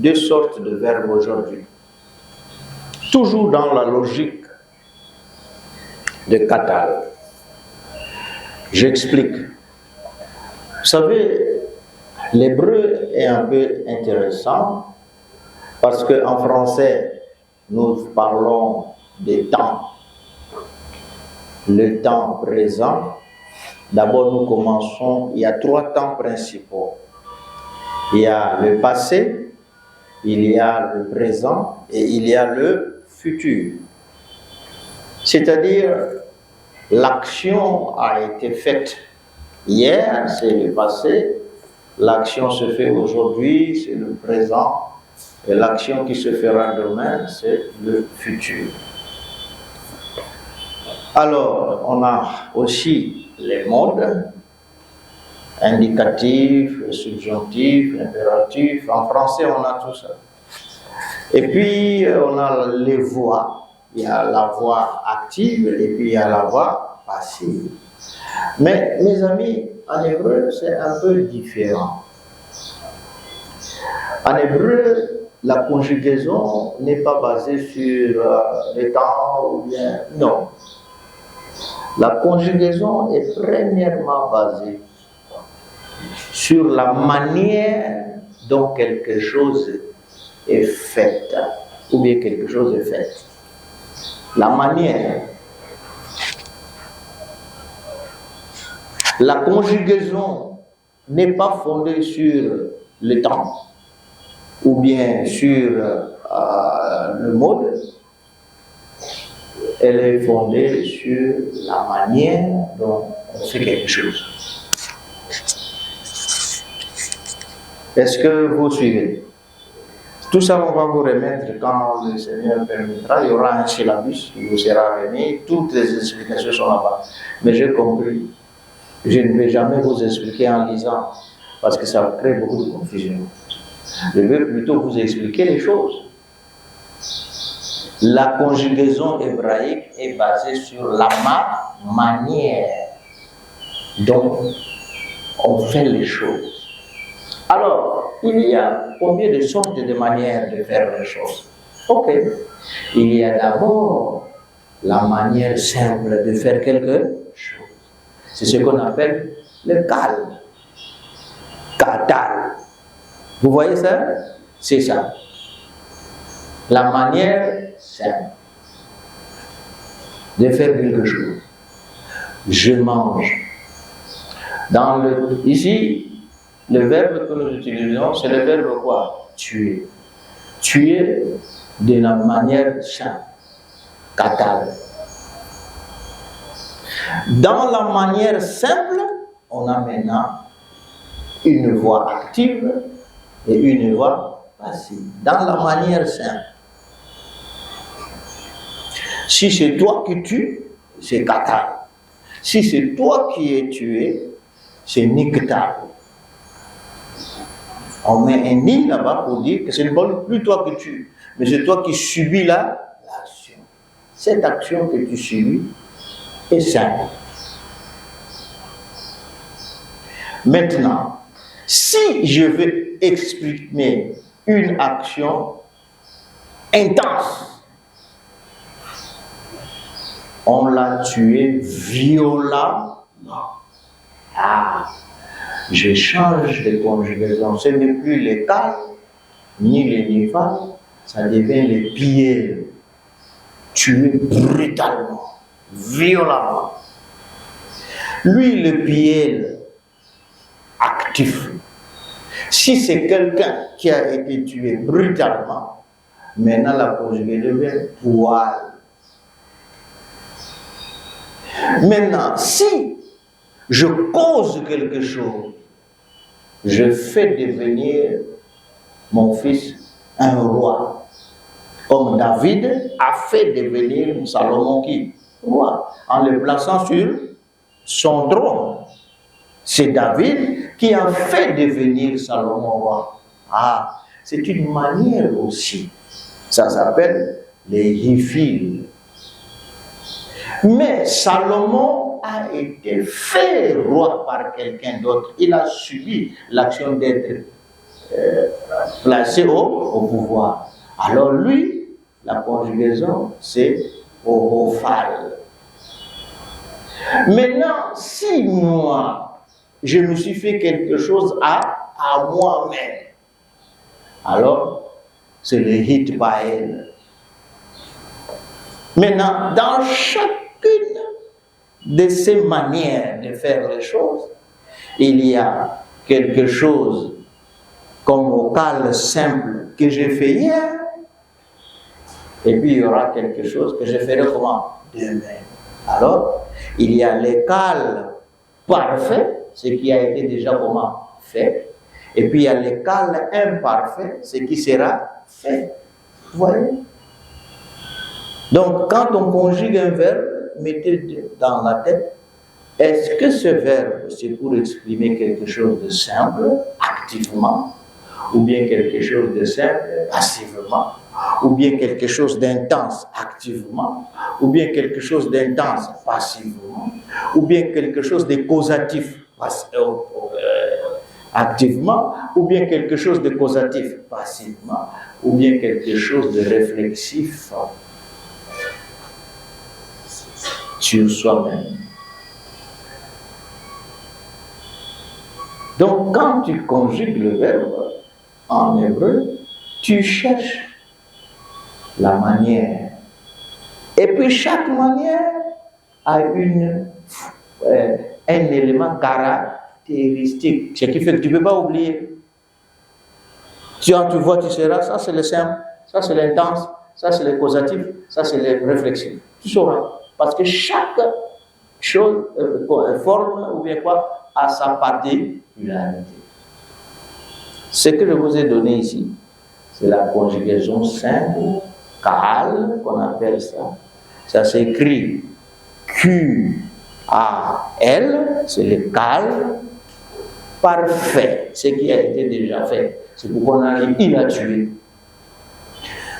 deux sortes de verbes aujourd'hui. Toujours dans la logique de Catal. J'explique. Vous savez, l'hébreu est un peu intéressant parce qu'en français, nous parlons des temps. Le temps présent, d'abord nous commençons, il y a trois temps principaux. Il y a le passé, il y a le présent et il y a le futur. C'est-à-dire, l'action a été faite hier, c'est le passé, l'action se fait aujourd'hui, c'est le présent, et l'action qui se fera demain, c'est le futur. Alors, on a aussi les modes, indicatif, subjonctif, impératif. En français, on a tout ça. Et puis, on a les voix. Il y a la voix active et puis il y a la voix passive. Mais, mes amis, en hébreu, c'est un peu différent. En hébreu, la conjugaison n'est pas basée sur le temps ou bien... Non. La conjugaison est premièrement basée sur la manière dont quelque chose est fait, ou bien quelque chose est fait. La manière. La conjugaison n'est pas fondée sur le temps, ou bien sur le mode. Elle est fondée sur la manière dont on fait quelque chose. Est-ce que vous suivez? Tout ça, on va vous remettre quand le Seigneur permettra. Il y aura un syllabus qui vous sera remis. Toutes les explications sont là-bas. Mais j'ai compris. Je ne vais jamais vous expliquer en lisant parce que ça crée beaucoup de confusion. Je vais plutôt vous expliquer les choses. La conjugaison hébraïque est basée sur la manière dont on fait les choses. Alors, il y a combien de sortes de manières de faire les choses? Ok. Il y a d'abord la manière simple de faire quelque chose. C'est ce qu'on appelle le calme. Katal. Vous voyez ça? C'est ça. La manière simple de faire quelque chose. Je mange. Ici, le verbe que nous utilisons, c'est le verbe quoi? Tuer. Tuer de la manière simple. Katal. Dans la manière simple, on a maintenant une voix active et une voix passive. Dans la manière simple. Si c'est toi qui tues, c'est katal. Si c'est toi qui es tué, c'est niktal. On met un ni là-bas pour dire que ce n'est plus toi qui tues, mais c'est toi qui subis l'action. Cette action que tu subis est simple. Maintenant, si je veux exprimer une action intense, on l'a tué violemment. Je change de conjugaison. Ce n'est plus les cas, ni les nifas, ça devient les pieds. Tué brutalement, violemment. Lui, le pied actif. Si c'est quelqu'un qui a été tué brutalement, maintenant la conjugaison devient poil. Maintenant, si je cause quelque chose, je fais devenir mon fils un roi. Comme David a fait devenir Salomon qui? Roi. En le plaçant sur son trône. C'est David qui a fait devenir Salomon roi. C'est une manière aussi. Ça s'appelle les hifil. Mais Salomon a été fait roi par quelqu'un d'autre. Il a subi l'action d'être placé au pouvoir. Alors lui, la conjugaison, c'est ophale. Maintenant, si moi, je me suis fait quelque chose à moi-même, alors c'est le hit paël. Maintenant, dans chacune de ces manières de faire les choses, il y a quelque chose comme vocal simple que j'ai fait hier, et puis il y aura quelque chose que je ferai comment? Demain. Alors, il y a l'égal parfait, ce qui a été déjà comment? Fait. Et puis il y a l'égal imparfait, ce qui sera fait. Vous voyez? Donc, quand on conjugue un verbe, mettez dans la tête, est-ce que ce verbe, c'est pour exprimer quelque chose de simple, activement, ou bien quelque chose de simple, passivement, ou bien quelque chose d'intense, activement, ou bien quelque chose d'intense, passivement, ou bien quelque chose de causatif, activement, ou bien quelque chose de causatif, passivement, ou bien quelque chose de réflexif sur soi-même. Donc, quand tu conjugues le verbe en hébreu, tu cherches la manière. Et puis, chaque manière a un élément caractéristique. Ce qui fait que tu ne peux pas oublier. Tu vois, tu seras, ça c'est le simple, ça c'est l'intense, ça c'est le causatif, ça c'est le réflexif. Tu sauras. Parce que chaque chose, forme ou bien quoi, a sa particularité. Ce que je vous ai donné ici, c'est la conjugaison simple, cal, qu'on appelle ça. Ça s'écrit Q-A-L, c'est le cal parfait, ce qui a été déjà fait. C'est pourquoi on a dit il a tué.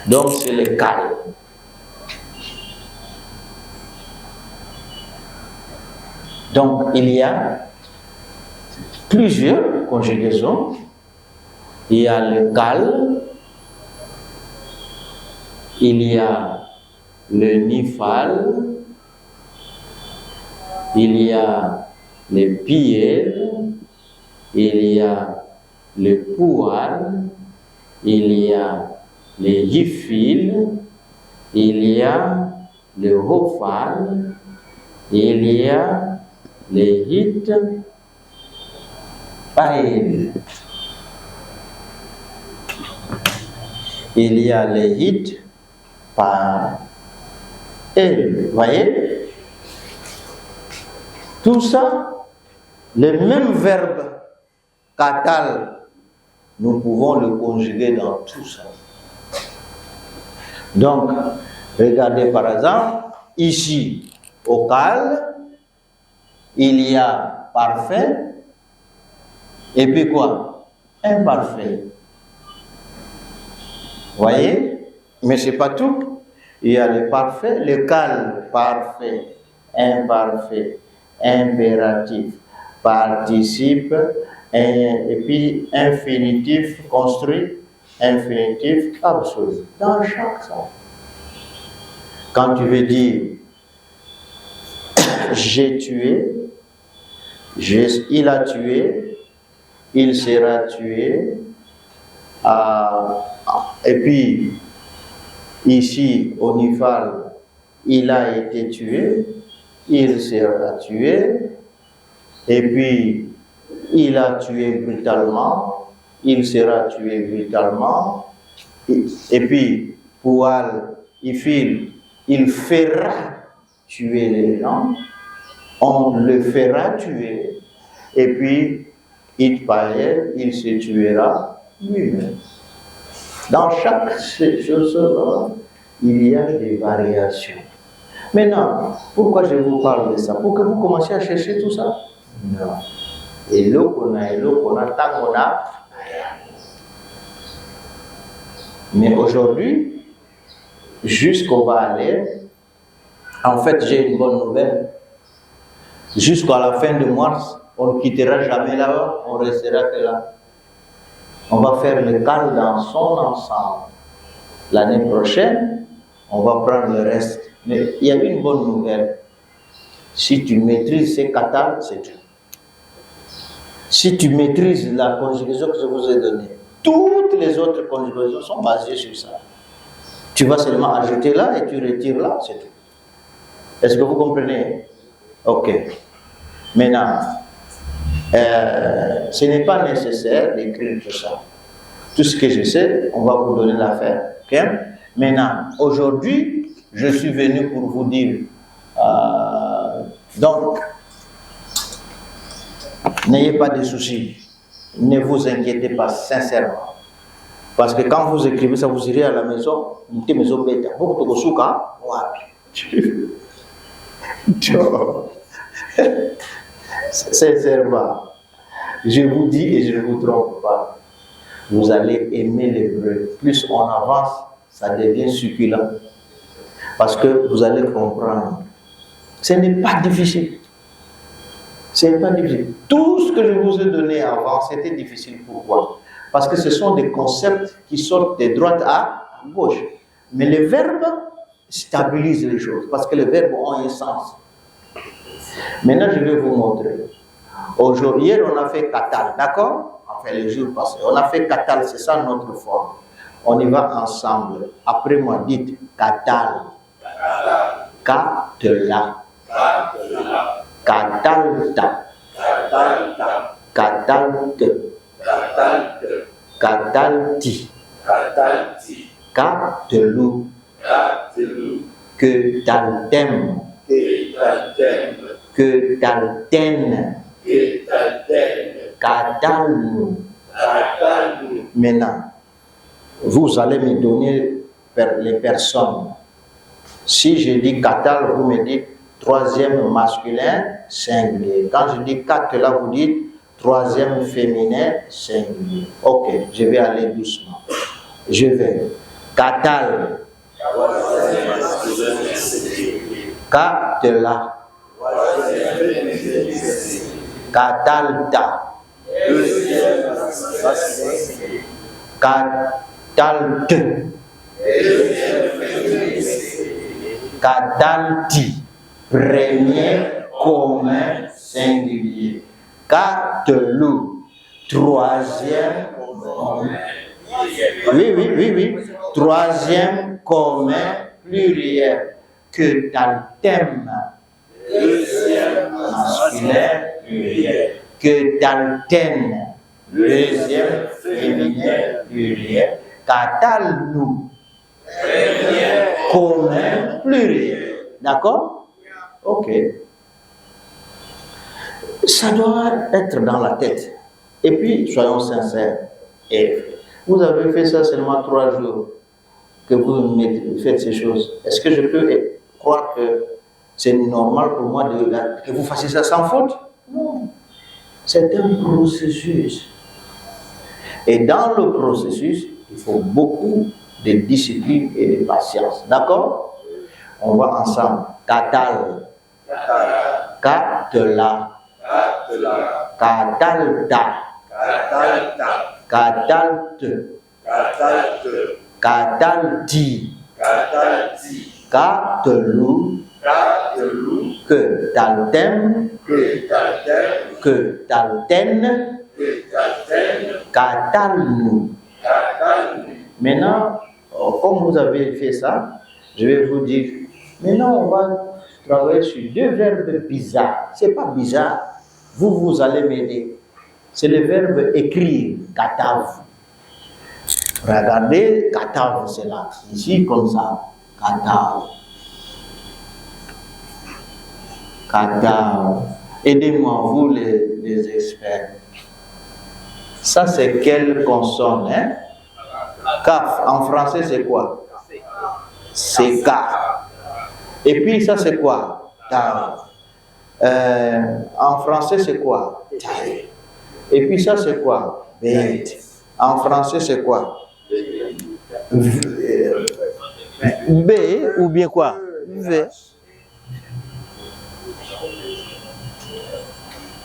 Donc c'est le cal. Donc il y a plusieurs conjugaisons. Il y a le cal, il y a le nifal, il y a le piel, il y a le poual, il y a le yifil, il y a le hofal, il y a le hit paël. Il y a le hit paël. Vous voyez? Tout ça, le même verbe katal, nous pouvons le conjuguer dans tout ça. Donc, regardez par exemple, ici, au cal, il y a parfait, et puis quoi? Imparfait. Vous voyez? Mais ce n'est pas tout. Il y a le parfait, le cal, parfait, imparfait, impératif, participe, et puis infinitif construit, infinitif absolu. Dans chaque sens. Quand tu veux dire j'ai tué, il a tué, il sera tué, et puis ici au Nifal, il a été tué, il sera tué, et puis il a tué brutalement, il sera tué brutalement, et puis Poual, il fera tuer les gens, on le fera tuer, et puis Itpaël, il se tuera lui-même. Dans chaque chose-là, il y a des variations. Maintenant, pourquoi je vous parle de ça? Pour que vous commenciez à chercher tout ça? Non. Et l'eau qu'on a, tant qu'on a. Mais aujourd'hui, jusqu'où on va aller, en fait, j'ai une bonne nouvelle. Jusqu'à la fin de mars, on ne quittera jamais là-bas, on restera que là. On va faire le cal dans son ensemble. L'année prochaine, on va prendre le reste. Mais il y a une bonne nouvelle. Si tu maîtrises ces catals, c'est tout. Si tu maîtrises la conjugaison que je vous ai donnée, toutes les autres conjugaisons sont basées sur ça. Tu vas seulement ajouter là et tu retires là, c'est tout. Est-ce que vous comprenez? Ok. Maintenant, ce n'est pas nécessaire d'écrire tout ça. Tout ce que je sais, on va vous donner l'affaire. Ok? Maintenant, aujourd'hui, je suis venu pour vous dire, donc, n'ayez pas de soucis. Ne vous inquiétez pas, sincèrement. Parce que quand vous écrivez ça, vous irez à la maison, sincèrement, je vous dis et je ne vous trompe pas, vous allez aimer l'hébreu. Plus on avance, ça devient succulent. Parce que vous allez comprendre. Ce n'est pas difficile. Ce n'est pas difficile. Tout ce que je vous ai donné avant, c'était difficile. Pourquoi? Parce que ce sont des concepts qui sortent de droite à gauche. Mais les verbes stabilisent les choses. Parce que les verbes ont un sens. Maintenant, je vais vous montrer. Aujourd'hui, hier, on a fait katal, d'accord? Enfin, les jours passés. On a fait katal, c'est ça notre forme. On y va ensemble. Après moi, dites katal. Katela. Katalta. Katalte. Katalti. Katelu. Que taltem. Que talten. Katalnu. Maintenant, vous allez me donner les personnes. Si je dis katal, vous me dites troisième masculin singulier. Quand je dis katela, vous dites troisième féminin singulier. Ok, je vais aller doucement. Je vais. Katal. Katela. Katalta. Katalte. Katalti. Premier commun singulier. Katelou. Troisième commun. Oui. Troisième commun pluriel. Que taltem. Deuxième masculin pluriel. Que talten. Deuxième féminin pluriel. Katalnou. Premier commun pluriel. D'accord? Ok. Ça doit être dans la tête. Et puis, soyons sincères. Et vous avez fait ça seulement 3 jours que vous faites ces choses. Est-ce que je peux croire que c'est normal pour moi que vous fassiez ça sans faute? Non. C'est un processus. Et dans le processus, il faut beaucoup de discipline et de patience. D'accord? On va ensemble. Katal. Katela. Katalta. Katalte. Katalti. Katelou. Que taltem. Que talten. Katalnou. Maintenant, comme vous avez fait ça, je vais vous dire, maintenant on va travailler sur 2 verbes bizarres. C'est pas bizarre, vous allez m'aider. C'est le verbe écrire, katav. Regardez, katav, c'est là, ici comme ça, katav. Katav. Aidez-moi, vous les experts. Ça c'est quelle consonne, hein? Kaf, en français c'est quoi? C'est K. Et puis ça c'est quoi? Ta. En français c'est quoi? Ta. Et puis ça c'est quoi? Bet. En français c'est quoi? B ou bien quoi? V.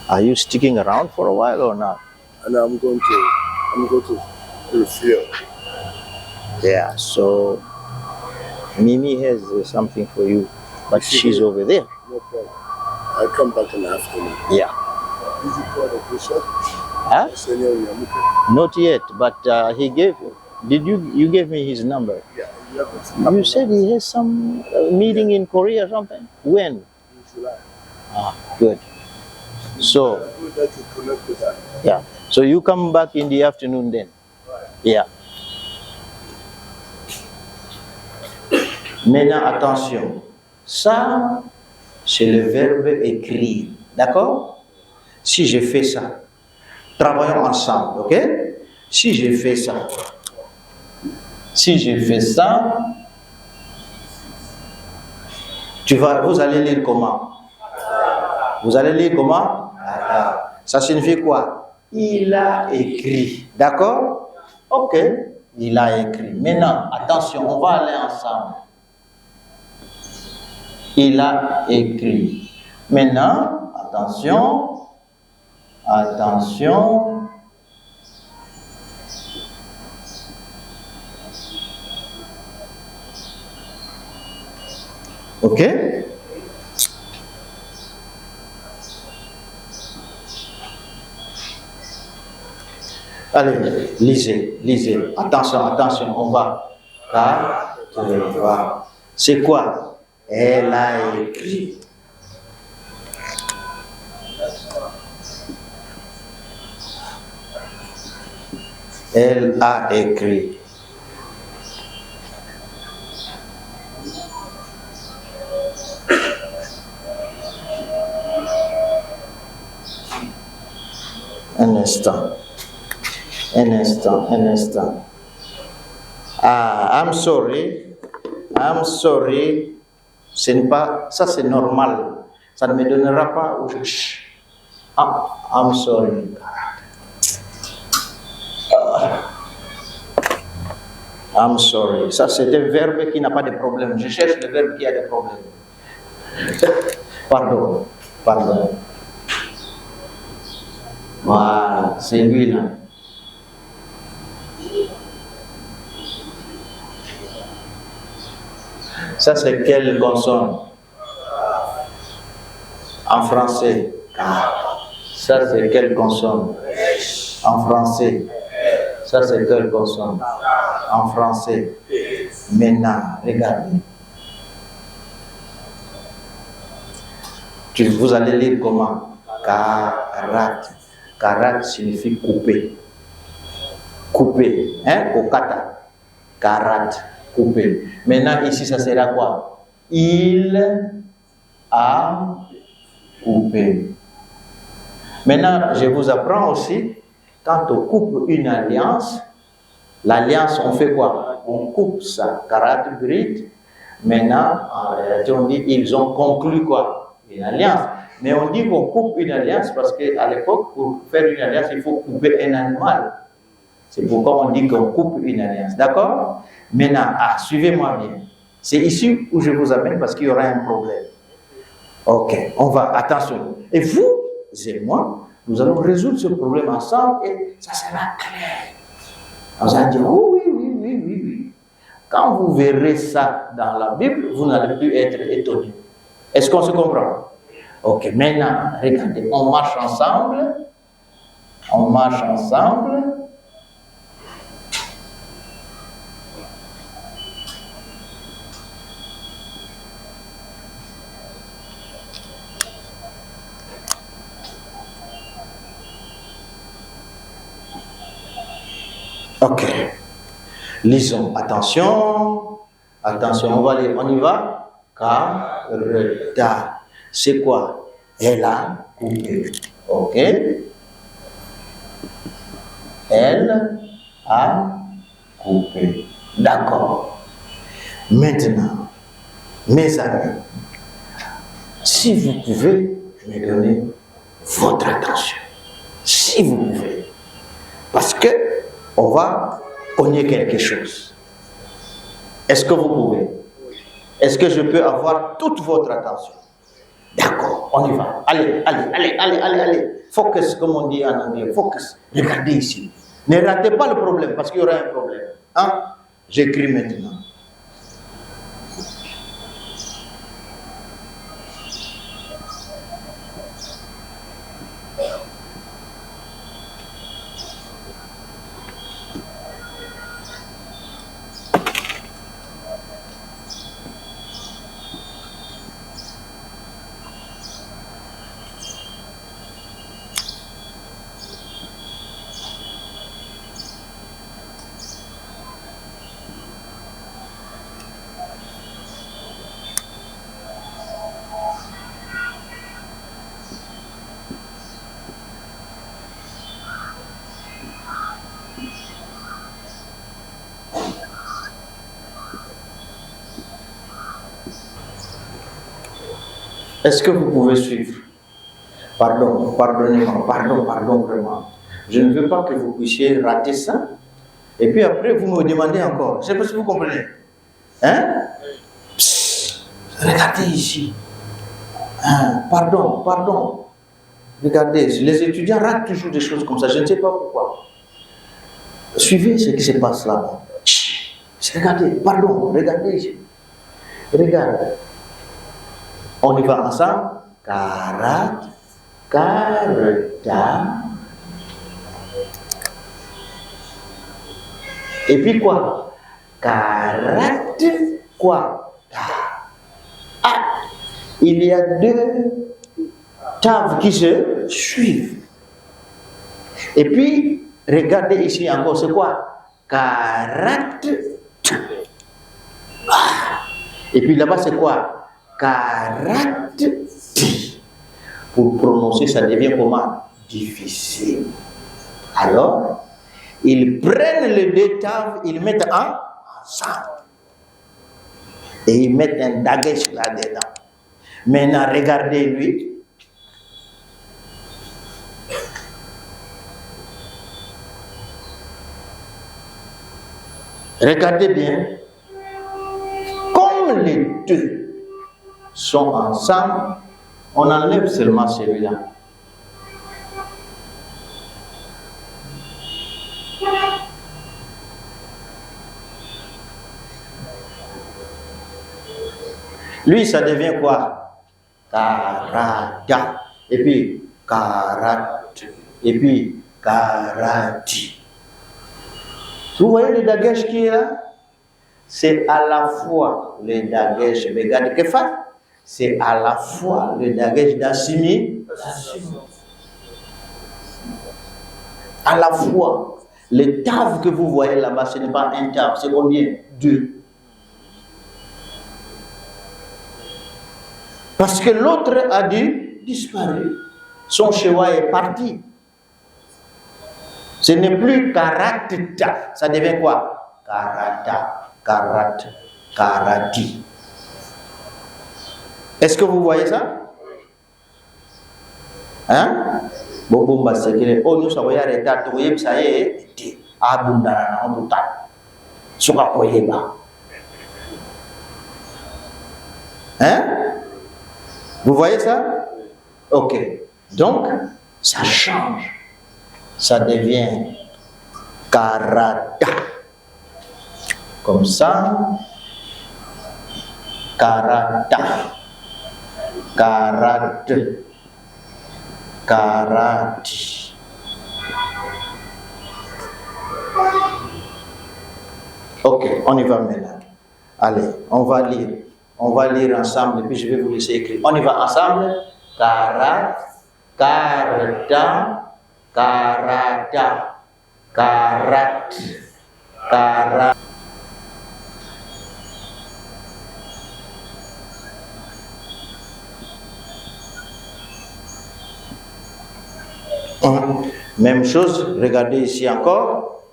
Are you sticking around for a while or not? And I'm going to You feel. Yeah, so Mimi has something for you, but she's over there. No problem. I'll come back in the afternoon. Yeah. Is it called a bishop? Huh? Senor Nyamuke? Not yet, but he gave. Did you gave me his number? Yeah, You said he has some meeting in Korea or something. When? in July. Ah, good. So I would like to connect with that. yeah. So you come back in the afternoon then. Yeah. Maintenant, attention. Ça, c'est le verbe écrire. D'accord? Si je fais ça, travaillons ensemble, ok? Si je fais ça, vous allez lire comment? Vous allez lire comment? Ça signifie quoi? Il a écrit. D'accord? Ok. Il a écrit. Maintenant, attention, on va aller ensemble. Il a écrit. Maintenant, attention. Ok? Allez, lisez. Attention, on va. C'est quoi? Elle a écrit. Elle a écrit. Un instant. Ah, I'm sorry. Ce n'est pas, ça c'est normal. Ça ne me donnera pas. I'm sorry. I'm sorry. Ça c'est un verbe qui n'a pas de problème. Je cherche le verbe qui a des problèmes. Pardon. Voilà, c'est lui là. Ça c'est quelle consonne? En français. Ça c'est quelle consonne? En français. Ça c'est quelle consonne? En français. Maintenant, regardez. Vous allez lire comment? Karat. Karat signifie couper. Couper. Hein? Kokata. Karat. Couper. Maintenant, ici, ça sera quoi? Il a coupé. Maintenant, je vous apprends aussi, quand on coupe une alliance, l'alliance, on fait quoi? On coupe ça. Karat bride. Maintenant, en réalité, on dit ils ont conclu quoi? Une alliance. Mais on dit qu'on coupe une alliance parce qu'à l'époque, pour faire une alliance, il faut couper un animal. C'est pourquoi on dit qu'on coupe une alliance. D'accord? Maintenant, suivez-moi bien. C'est ici où je vous amène parce qu'il y aura un problème. Ok, on va, attention. Et vous et moi, nous allons résoudre ce problème ensemble et ça sera clair. Vous allez dire, oui. Quand vous verrez ça dans la Bible, vous n'allez plus être étonné. Est-ce qu'on se comprend? Ok, maintenant, regardez, on marche ensemble. Ok, lisons, attention, on va lire, on y va. Kareta. C'est quoi? Elle a coupé. Ok? Elle a coupé. D'accord. Maintenant, mes amis, si vous pouvez me donner votre attention. Si vous pouvez. Parce que on va cogner quelque chose. Est-ce que vous pouvez? Est-ce que je peux avoir toute votre attention? D'accord, on y va. Allez. Focus, comme on dit en anglais. Focus. Regardez ici. Ne ratez pas le problème parce qu'il y aura un problème. Hein? J'écris maintenant. Est-ce que vous pouvez suivre? Pardon, pardonnez-moi, pardon vraiment. Je ne veux pas que vous puissiez rater ça. Et puis après, vous me demandez encore. Je ne sais pas si vous comprenez. Hein? Psst, regardez ici. Hein? Pardon. Regardez, les étudiants ratent toujours des choses comme ça. Je ne sais pas pourquoi. Suivez ce qui se passe là. Regardez, regardez ici. Regarde. On y va ensemble. Karat, karata. Et puis quoi? Karat, quoi? Ah, il y a deux tables qui se suivent. Et puis, regardez ici encore, c'est quoi? Karat. Ah. Et puis là-bas, c'est quoi? Karate. Pour prononcer, ça devient comment? Difficile. Alors, ils prennent les deux tables, ils mettent ensemble. Et ils mettent un dagesh là-dedans. Maintenant, regardez lui. Regardez bien. Comme les deux sont ensemble, on enlève seulement celui-là. Lui, ça devient quoi? Karata. Et puis, karate. Et puis, karati. Vous voyez le dagesh qui est là? C'est à la fois le dagesh Begad Kefa, c'est à la fois le dagesh d'Assimi. À la fois, le tav que vous voyez là-bas, ce n'est pas un tav, c'est combien? Deux. Parce que l'autre a dû disparaître. Son chewa est parti. Ce n'est plus karata, ça devient quoi? Karata, karat, karati. Est-ce que vous voyez ça? Hein? Bobomba sekele. Oh, nous savons y arrêter. Toyem ça y est. Abundana on tout a. Soka koyeba. Hein? Vous voyez ça? Ok. Donc, ça change. Ça devient karata. Comme ça. Karata. Karate. Karati. Ok, on y va maintenant. Allez, on va lire. On va lire ensemble et puis je vais vous laisser écrire. On y va ensemble. Karat, karata, karata, karat, karat. Même chose, regardez ici encore.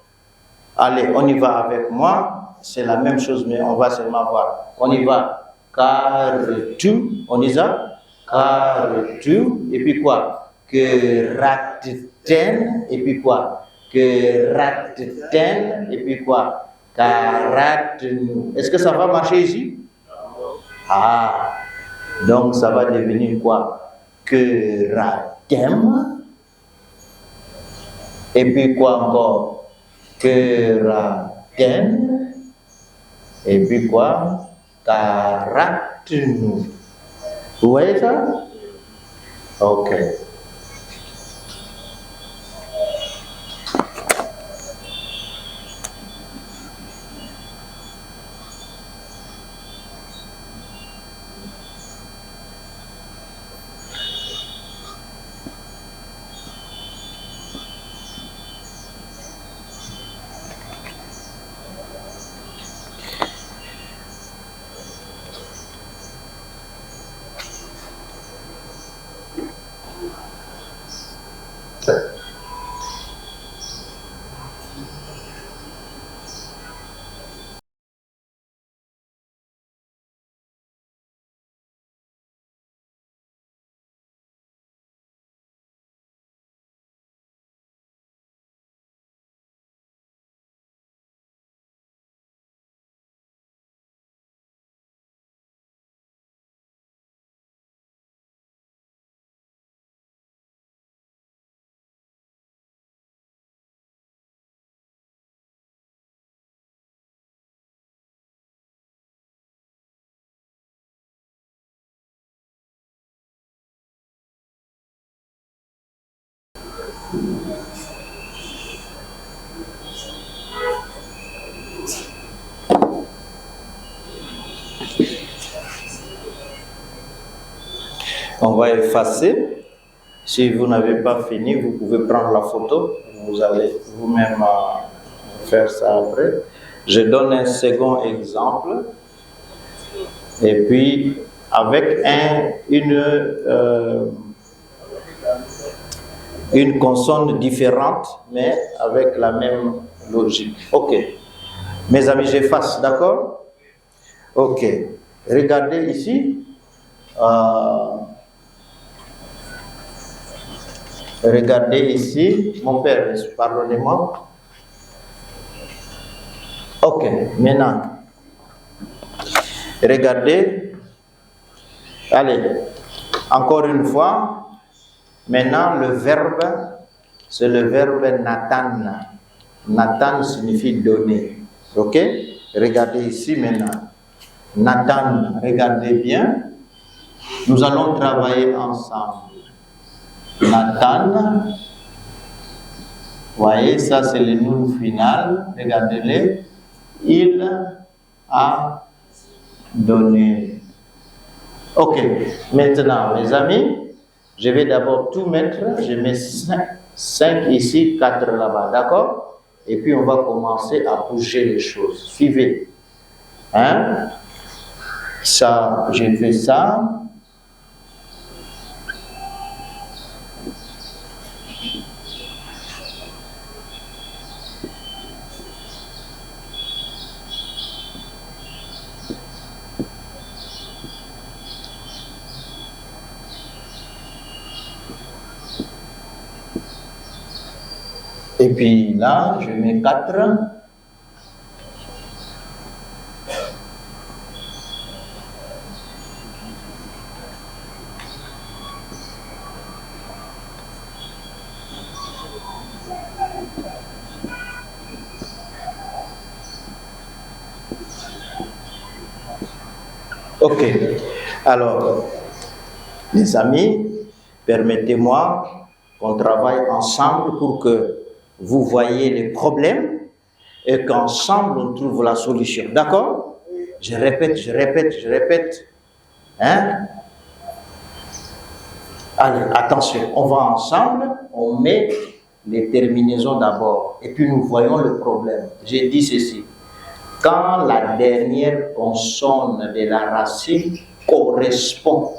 Allez, on y va avec moi. C'est la même chose, mais on va seulement voir. On y va. Kartu, on y va. Kartu, et puis quoi? Que ratten, et puis quoi? Que ratten, et puis quoi? Karatnu. Est-ce que ça va marcher ici? Ah, donc ça va devenir quoi? Que ratem. Et puis quoi encore? Keraten. Et puis quoi? Karatenu. Vous voyez ça? Ok. On va effacer. Si vous n'avez pas fini, vous pouvez prendre la photo. Vous allez vous-même faire ça après. Je donne un second exemple. Et puis, avec une consonne différente, mais avec la même logique. Ok. Mes amis, j'efface, d'accord? Ok. Regardez ici. Regardez ici. Mon père, pardonnez-moi. Ok. Maintenant, regardez. Allez. Encore une fois. Maintenant, le verbe, c'est le verbe Nathan. Nathan signifie donner. Ok? Regardez ici maintenant. Nathan, regardez bien. Nous allons travailler ensemble. Nathan. Voyez, ça c'est le nom final. Regardez-le. Il a donné. Ok. Maintenant, mes amis. Je vais d'abord tout mettre, je mets 5 ici, 4 là-bas, d'accord? Et puis on va commencer à bouger les choses. Suivez. Hein? Ça, j'ai fait ça. Et puis là, je mets 4. Ok. Alors, les amis, permettez-moi qu'on travaille ensemble pour que vous voyez les problèmes et qu'ensemble on trouve la solution. D'accord? Je répète. Hein? Allez, attention, on va ensemble, on met les terminaisons d'abord et puis nous voyons le problème. J'ai dit ceci. Quand la dernière consonne de la racine correspond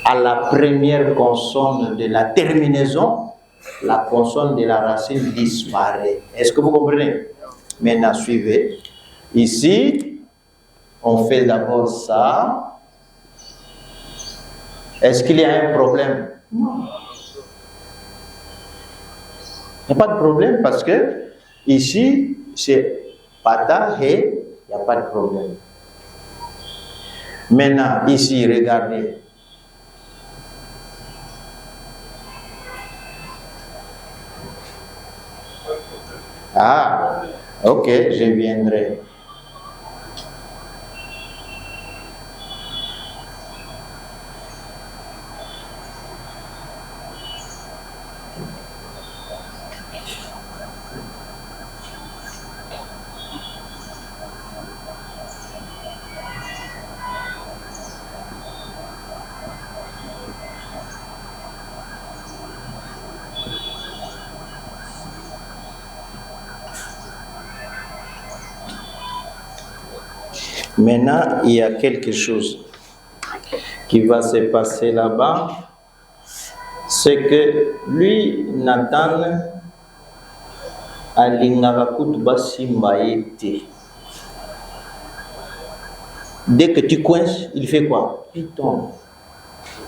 à la première consonne de la terminaison, la consonne de la racine disparaît. Est-ce que vous comprenez? Maintenant, suivez. Ici, on fait d'abord ça. Est-ce qu'il y a un problème? Non. Il n'y a pas de problème parce que ici, c'est pata et il n'y a pas de problème. Maintenant, ici, regardez. Ah, ok, je viendrai. Maintenant, il y a quelque chose qui va se passer là-bas. C'est que lui, Nathan, alingaka kutu basimba ye te. Dès que tu coinces, il fait quoi? Il tombe.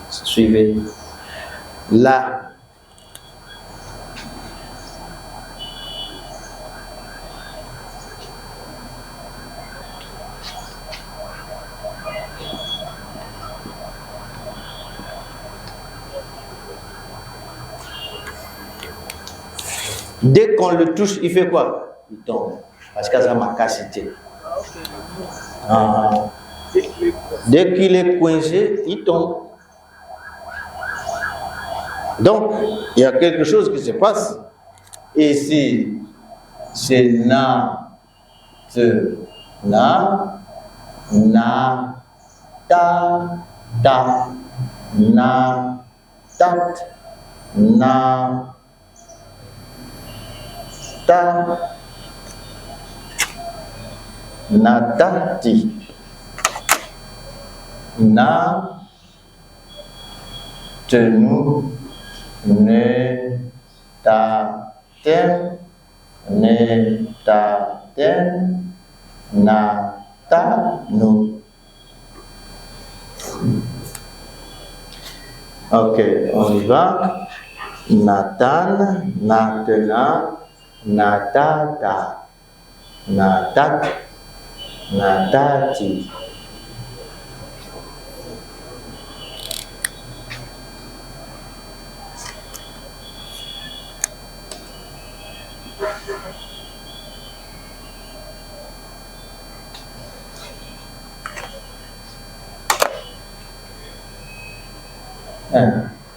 Suivez. Là. Dès qu'on le touche, il fait quoi? Il tombe. Parce que ça m'a cassé. Dès qu'il est coincé, il tombe. Donc, il y a quelque chose qui se passe. Ici, c'est na, te, na, ta, na, tat, na, ta, natati, na, tenu, ne, ta, ten, ne, ta, ten, na, ta, nu. Ok, on y va. Nathan, natana, natata, natat, natati.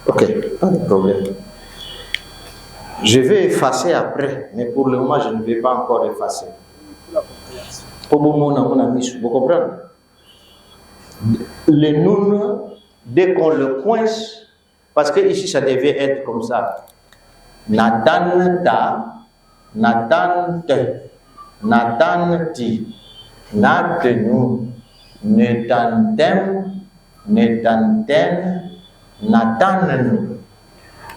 Ok, pas de problème. Je vais effacer après, mais pour le moment, je ne vais pas encore effacer. Pour le moment, on a mis, vous comprenez? Le nun, dès qu'on le coince, parce que ici, ça devait être comme ça. Nathan ta, Nathan te, Nathan ti, Natenu, Netantem, Netanten, Nathan.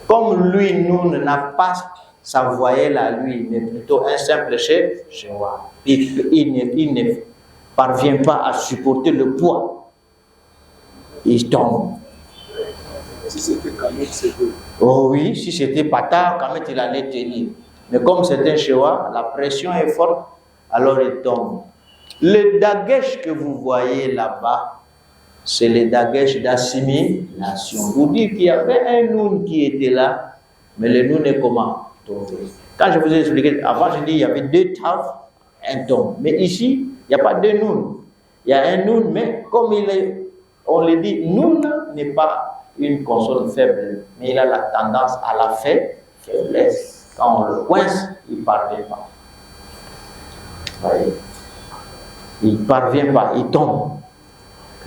Comme lui, nous n'a pas sa voyelle à lui, mais plutôt un simple chewa. Il ne parvient pas à supporter le poids. Il tombe. Si c'était Kamet, c'est deux. Oh oui, si c'était Pata, Kamet, il allait tenir. Mais comme c'est un chewa, la pression est forte, alors il tombe. Le dagesh que vous voyez là-bas, c'est le dagesh d'assimilation. Vous dites qu'il y avait un noun qui était là, mais le noun est comment? Tombé. Quand je vous ai expliqué, avant je dis il y avait deux taf, un tom. Mais ici, il n'y a pas de noun. Il y a un noun, mais comme on le dit, noun n'est pas une consonne faible, mais il a la tendance à la faiblesse. Quand on le coince, il ne parvient pas. Voyez? Il ne parvient pas, il tombe.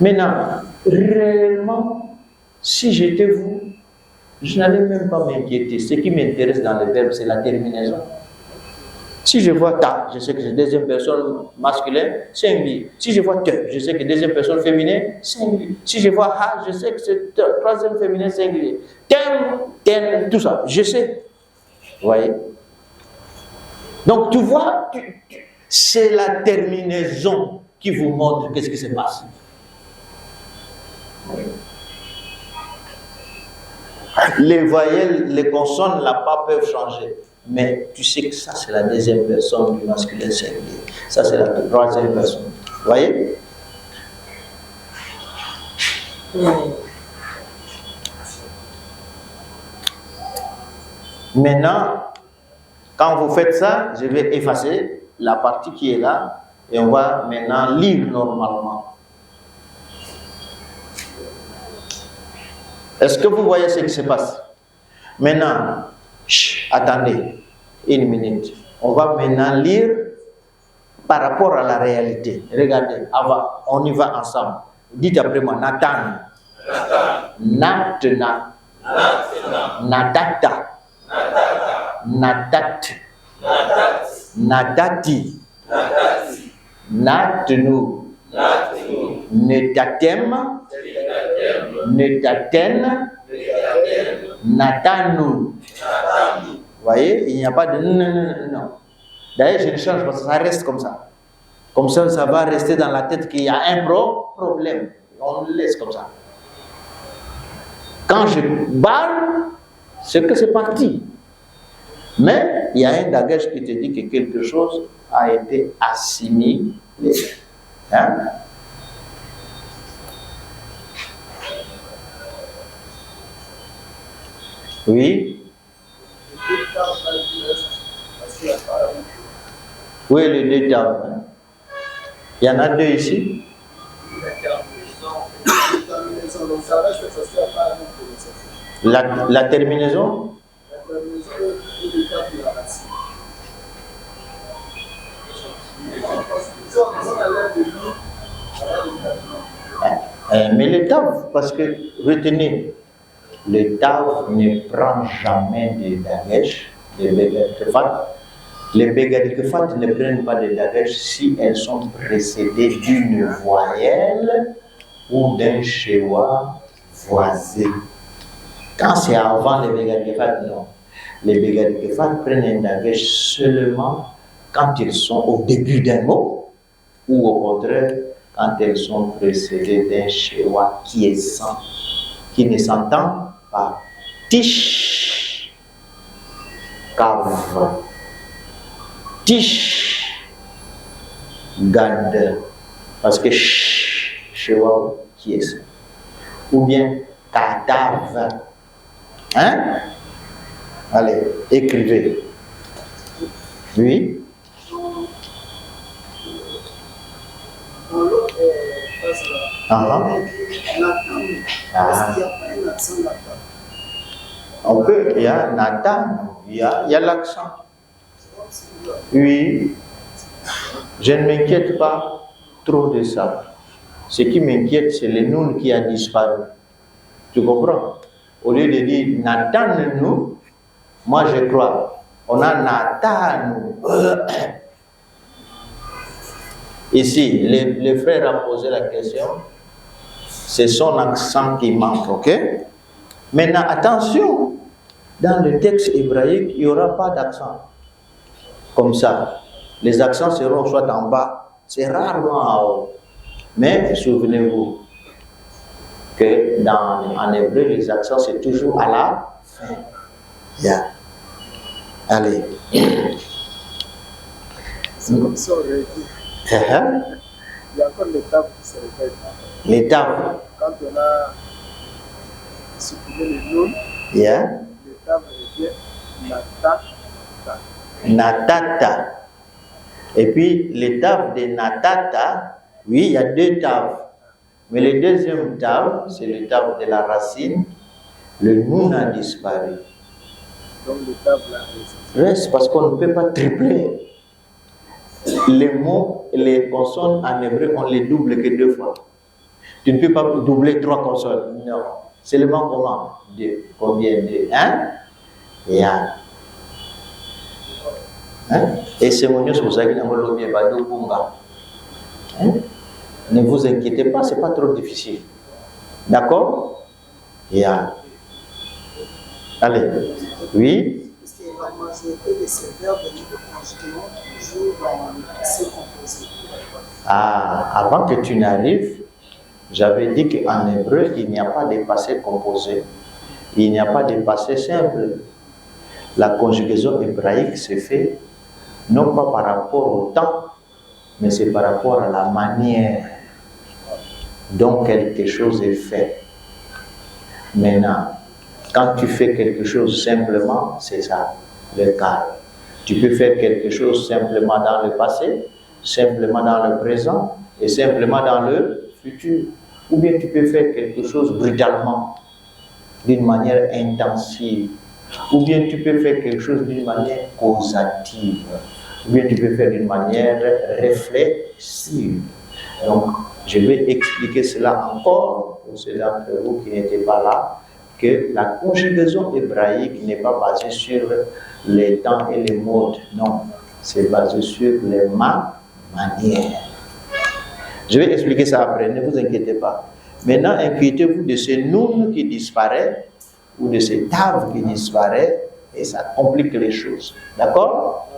Maintenant, réellement, si j'étais vous, je n'allais même pas m'inquiéter. Ce qui m'intéresse dans le verbe, c'est la terminaison. Si je vois ta, je sais que c'est deuxième personne masculine, singulier. Si je vois te, je sais que deuxième personne féminine, singulier. Si je vois ha, je sais que c'est troisième féminin, singulier. Ten, tout ça, je sais. Vous voyez? Donc tu vois, c'est la terminaison qui vous montre qu'est-ce qui se passe. Les voyelles, les consonnes là-bas peuvent changer. Mais tu sais que ça, c'est la deuxième personne du masculin singulier. Ça, c'est la troisième personne. Vous voyez? Maintenant, Quand vous faites ça, je vais effacer la partie qui est là et on va maintenant lire normalement. Est-ce que vous voyez ce qui se passe? Maintenant, attendez une minute. On va maintenant lire par rapport à la réalité. Regardez, on y va ensemble. Dites après moi, Nathan. Natna. Natata. Natat. Natati. Natnu. Netatem. Netaten. Natanu. Vous voyez, il n'y a pas de non. D'ailleurs, je ne change pas, ça reste comme ça. Comme ça, ça va rester dans la tête qu'il y a un problème. On le laisse comme ça. Quand je parle, c'est que c'est parti. Mais il y a un bagage qui te dit que quelque chose a été assimilé. Hein? Oui. Oui, les deux tables. Il y en a deux ici. La terminaison. Mais le tav, parce que retenez, le tav ne prend jamais de dagesh, de begadikefat. Les begadikefat ne prennent pas de dagesh si elles sont précédées d'une voyelle ou d'un shewa voisé. Quand c'est avant les begadikefat, non. Les begadikefat prennent un dagesh seulement quand ils sont au début d'un mot ou au contraire quand elles sont précédées d'un shewa qui ne s'entend pas. Tish, kav, tish, gad, parce que shewa qui est, ou bien kadav. Hein? Allez, écrivez. Oui. Dans l'autre phase-là, est-ce qu'il n'y a pas un accent Nathan? On peut, il y a Nathan, il y a l'accent. Oui. Je ne m'inquiète pas trop de ça. Ce qui m'inquiète, c'est le noun qui a disparu. Tu comprends? Au lieu de dire Nathan, nous, moi je crois, on a Nathan. Ici, le frère a posé la question, c'est son accent qui manque, ok? Maintenant, attention, dans le texte hébraïque, il n'y aura pas d'accent. Comme ça, les accents seront soit en bas, c'est rarement en haut. Mais souvenez-vous que en hébreu, les accents, c'est toujours à la fin. Yeah. Allez. C'est comme ça, on aurait dit. Il y a encore l'étape qui se répète. L'étape. Quand on a supprimé le nom, Yeah. l'étape revient Natata. Natata. Et puis l'étape de Natata, oui, il y a deux tables. Mais le deuxième table, c'est l'étape de la racine. Le noun a disparu. Donc l'étape là Reste parce qu'on ne peut pas tripler. Les mots, les consonnes en hébreu, on les double que deux fois. Tu ne peux pas doubler trois consonnes. Non. Seulement comment? Deux. Combien? Deux? Hein? Yeah. Hein? Et c'est mon news pour ça que ne vous inquiétez pas, c'est pas trop difficile. D'accord? Yeah. Allez. Oui? Parce que la majorité de ces verbes de niveau conjuguant toujours dans le passé composé. Ah, avant que tu n'arrives, j'avais dit qu'en hébreu, il n'y a pas de passé composé. Il n'y a pas de passé simple. La conjugaison hébraïque se fait non pas par rapport au temps, mais c'est par rapport à la manière dont quelque chose est fait. Maintenant, quand tu fais quelque chose simplement, c'est ça, le cas. Tu peux faire quelque chose simplement dans le passé, simplement dans le présent et simplement dans le futur. Ou bien tu peux faire quelque chose brutalement, d'une manière intensive. Ou bien tu peux faire quelque chose d'une manière causative. Ou bien tu peux faire d'une manière réflexive. Donc, je vais expliquer cela encore pour ceux d'entre vous qui n'étaient pas là, que la conjugaison hébraïque n'est pas basée sur les temps et les modes. Non, c'est basé sur les manières. Je vais expliquer ça après, ne vous inquiétez pas. Maintenant, inquiétez-vous de ce nun qui disparaît ou de ce tav qui disparaît et ça complique les choses. D'accord?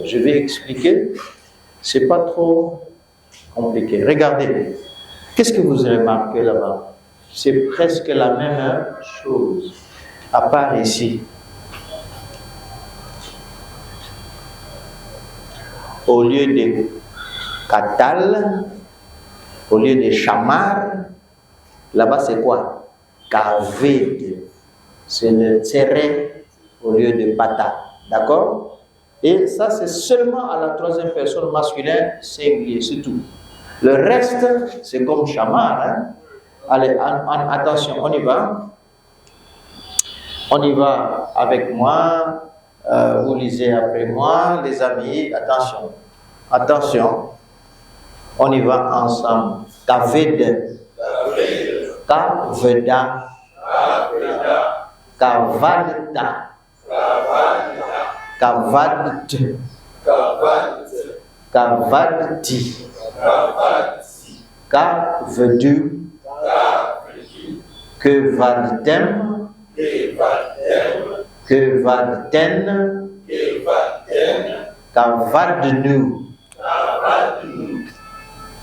Je vais expliquer, c'est pas trop compliqué. Regardez, qu'est-ce que vous remarquez là-bas? C'est presque la même chose, à part ici. Au lieu de katal, au lieu de chamar, là-bas c'est quoi? Kaved. C'est le tsere au lieu de pata. D'accord? Et ça, c'est seulement à la troisième personne masculine singulier, c'est tout. Le reste, c'est comme chamar. Hein? Allez, attention, on y va. On y va avec moi. Vous lisez après moi, les amis. Attention. Attention. On y va ensemble. Kaved. Kaveda. Kavadta. Kavad, kavadti, kavdu, kevadtem, kevadten, kavadnu,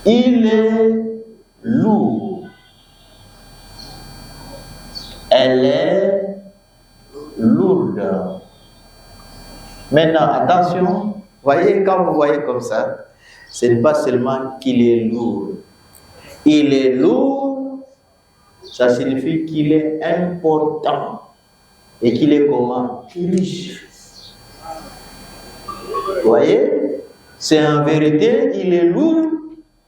Il est lourd. Elle est lourde. Maintenant, attention, voyez, quand vous voyez comme ça, ce n'est pas seulement qu'il est lourd. Il est lourd, ça signifie qu'il est important et qu'il est comment? Riche. Vous voyez? C'est en vérité, il est lourd,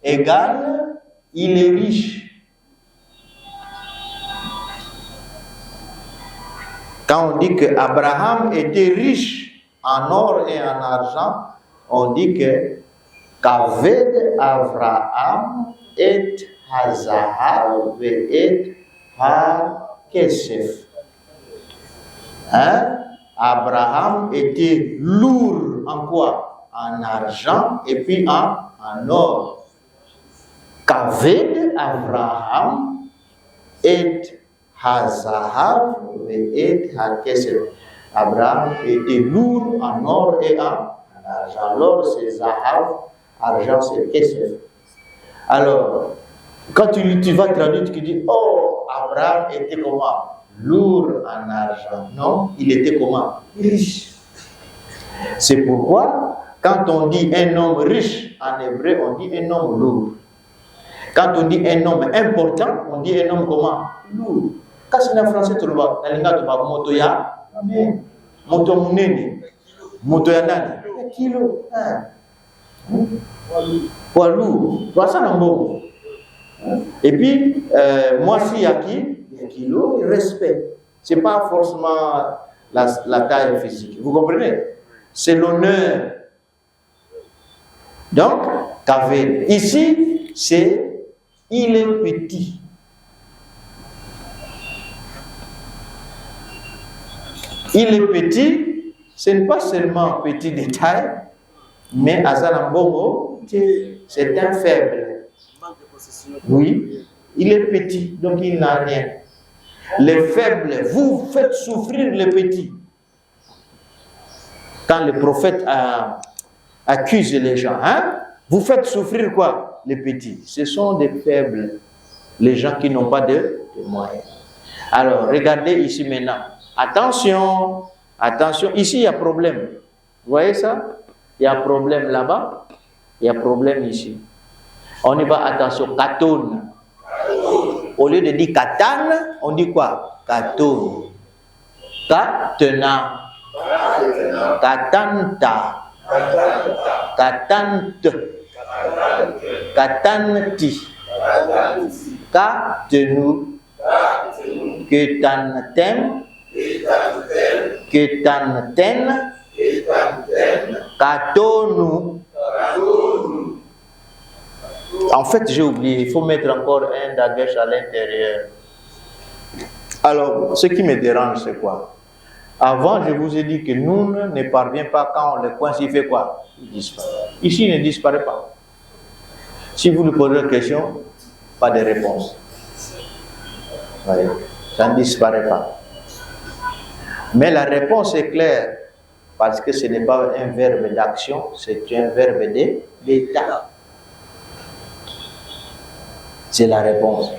égal, il est riche. Quand on dit que Abraham était riche en or et en argent, on dit que Kaved Avraham et Hazahav et Ha-Kesef. Hein? Abraham était lourd en quoi? En argent et puis en or. Kaved Avraham et Hazahav et Ha-Kesef. Abraham était lourd en or et en argent. L'or c'est Zahav, argent c'est Kesef. Alors, quand tu vas traduire, tu dis, oh, Abraham était comment? Lourd en argent. Non, il était comment? Riche. C'est pourquoi, quand on dit un homme riche, en hébreu, on dit un homme lourd. Quand on dit un homme important, on dit un homme comment? Lourd. Quand c'est en français, tu le vois, dans le cas de moto ya, moto munene, moto ya nani? Kilo. Poids lourd. Tu vois ça dans bon. Et puis, moi, s'il y a qui? Kilo, respect. Ce n'est pas forcément la taille physique. Vous comprenez? C'est l'honneur. Donc, Kaved. Ici, c'est il est petit. Il est petit, ce n'est pas seulement un petit détail, mais Azanambongo, c'est un faible. Oui, il est petit, donc il n'a rien. Les faibles, vous faites souffrir les petits. Quand le prophète accuse les gens, hein, vous faites souffrir quoi? Les petits. Ce sont des faibles, les gens qui n'ont pas de moyens. Alors, regardez ici maintenant. Attention, attention, ici il y a problème. Vous voyez ça? Il y a problème là-bas, il y a problème ici. On y va, attention, Katon. Au lieu de dire Katan, on dit quoi? Katon. Katena. Katanta. Katante. Katanti. Katenu. Ketantem. Ketanten. Katonu. En fait, j'ai oublié, il faut mettre encore un dagesh à l'intérieur. Alors, ce qui me dérange, c'est quoi? Avant, je vous ai dit que nous ne parvient pas quand on le coince, il fait quoi? Il disparaît. Ici, il ne disparaît pas. Si vous lui posez une question, pas de réponse. Voyez, ça ne disparaît pas. Mais la réponse est claire, parce que ce n'est pas un verbe d'action, c'est un verbe d'état. C'est la réponse.